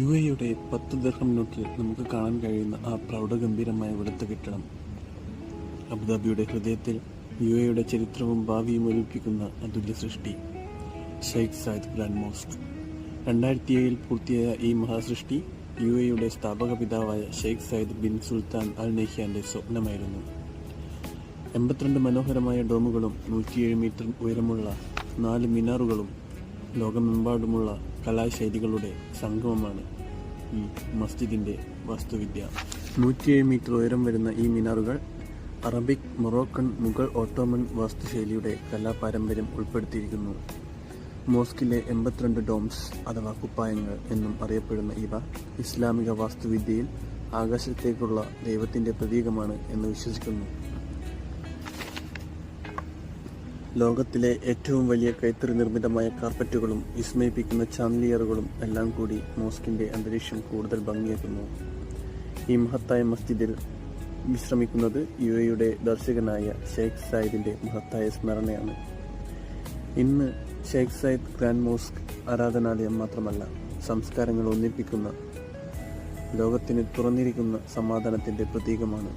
UAEയുടെ 10 ദിർഹം നോട്ടിൽ നമുക്ക് കാണാൻ കഴിയുന്ന ആ പ്രൗഢഗംഭീരമായ വെളുത്ത കെട്ടിടം അബുദാബിയുടെ ഹൃദയത്തിൽ UAEയുടെ ചരിത്രവും ഭാവിയും ഒലിപ്പിക്കുന്ന അതുല്യ സൃഷ്ടി ഷെയ്ഖ് സായിദ് ഗ്രാൻഡ് മോസ്ക്. 2007 പൂർത്തിയായ ഈ മഹാസൃഷ്ടി UAEയുടെ സ്ഥാപക പിതാവായ ഷെയ്ഖ് സായിദ് ബിൻ സുൽത്താൻ അൽ നഹ്യാന്റെ സ്വപ്നമായിരുന്നു. 82 മനോഹരമായ ഡോമുകളും 107 മീറ്റർ ഉയരമുള്ള 4 മിനാറുകളും ലോകമെമ്പാടുമുള്ള കലാശൈലികളുടെ സംഗമമാണ് ഈ മസ്ജിദിന്റെ വാസ്തുവിദ്യ. 107 മീറ്റർ ഉയരം വരുന്ന ഈ മിനാറുകൾ അറബിക്, മൊറോക്കൺ, മുഗൾ, ഓട്ടോമൻ വാസ്തുശൈലിയുടെ കലാപാരമ്പര്യം ഉൾപ്പെടുത്തിയിരിക്കുന്നു. മോസ്കിലെ 82 ഡോംസ് അഥവാ കുപ്പായങ്ങൾ എന്നും അറിയപ്പെടുന്ന ഇവ ഇസ്ലാമിക വാസ്തുവിദ്യയിൽ ആകാശത്തേക്കുള്ള ദൈവത്തിന്റെ പ്രതീകമാണ് എന്ന് വിശ്വസിക്കുന്നു. ലോകത്തിലെ ഏറ്റവും വലിയ കൈത്തറി നിർമ്മിതമായ കാർപ്പറ്റുകളും വിസ്മയിപ്പിക്കുന്ന ചാൻലിയറുകളും എല്ലാം കൂടി മോസ്കിന്റെ അന്തരീക്ഷം കൂടുതൽ ഭംഗിയാക്കുന്നു. ഈ മഹത്തായ മസ്ജിദിൽ വിശ്രമിക്കുന്നത് UAEയുടെ ദർശകനായ ഷെയ്ഖ് സായിദിന്റെ മഹത്തായ സ്മരണയാണ്. ഇന്ന് ഷെയ്ഖ് സായിദ് ഗ്രാൻഡ് മോസ്ക് ആരാധനാലയം മാത്രമല്ല, സംസ്കാരങ്ങൾ ഒന്നിപ്പിക്കുന്ന, ലോകത്തിന് തുറന്നിരിക്കുന്ന സമാധാനത്തിന്റെ പ്രതീകമാണ്.